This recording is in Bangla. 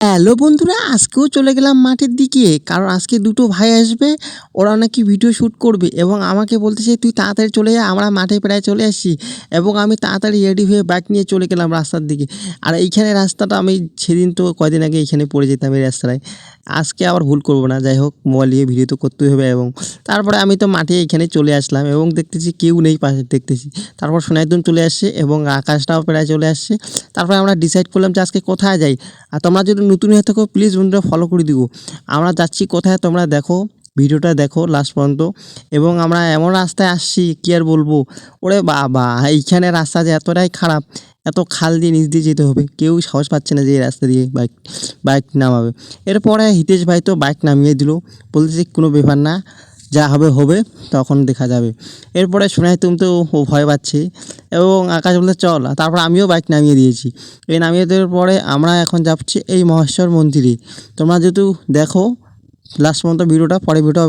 হ্যালো বন্ধুরা, আজকেও চলে গেলাম মাঠের দিকে। কারণ আজকে দুটো ভাই আসবে, ওরা নাকি ভিডিও শ্যুট করবে এবং আমাকে বলতেছে তুই তাড়াতাড়ি চলে যা, আমরা মাঠে প্রায় চলে আসছি। এবং আমি তাড়াতাড়ি রেডি হয়ে বাইক নিয়ে চলে গেলাম রাস্তার দিকে। আর এইখানে রাস্তাটা আমি সেদিন তো কয়দিন আগে এইখানে পড়ে যেতাম এই রাস্তায়। আজকে আবার ভুল করব না, যাই হোক মোবাইল নিয়ে ভিডিও তো করতেই হবে। এবং তারপরে আমি তো মাঠে এইখানে চলে আসলাম এবং দেখতেছি কেউ নেই পাশে, দেখতেছি তারপর সোনাইদুন চলে আসছে এবং আকাশটাও প্রায় চলে আসছে। তারপরে আমরা ডিসাইড করলাম যে আজকে কোথায় যাই। আর তোমরা যদি নতুন হয়ে থাকো প্লিজ বন্ধুরা ফলো করে দিও। আমরা যাচ্ছি কোথায় তোমরা দেখো, ভিডিওটা দেখো লাস্ট পর্যন্ত। এবং আমরা এমন রাস্তায় আসছি কী আর বলবো, ওরে বাবা এইখানে রাস্তা যে এতটাই খারাপ, এত খাল দিয়ে নিচ দিয়ে যেতে হবে, কেউ সাহস পাচ্ছে না যে এই রাস্তা দিয়ে বাইক বাইক নামাবে। এরপরে হিতেশ ভাই তো বাইক নামিয়ে দিল, বলতেছে কোনো ব্যাপার না, যা হবে হবে, তখন দেখা যাবে। এরপরে শোনাই তুমি তো ও ভয় পাচ্ছে এবং আকাশ বলতে চল, তারপর আমিও বাইক নামিয়ে দিয়েছি। এই নামিয়ে দেওয়ার পরে আমরা এখন যাচ্ছি এই মহেশ্বর মন্দিরে। তোমরা যেহেতু দেখো লাস্ট পর্যন্ত ভিডিওটা, পরে ভিডিও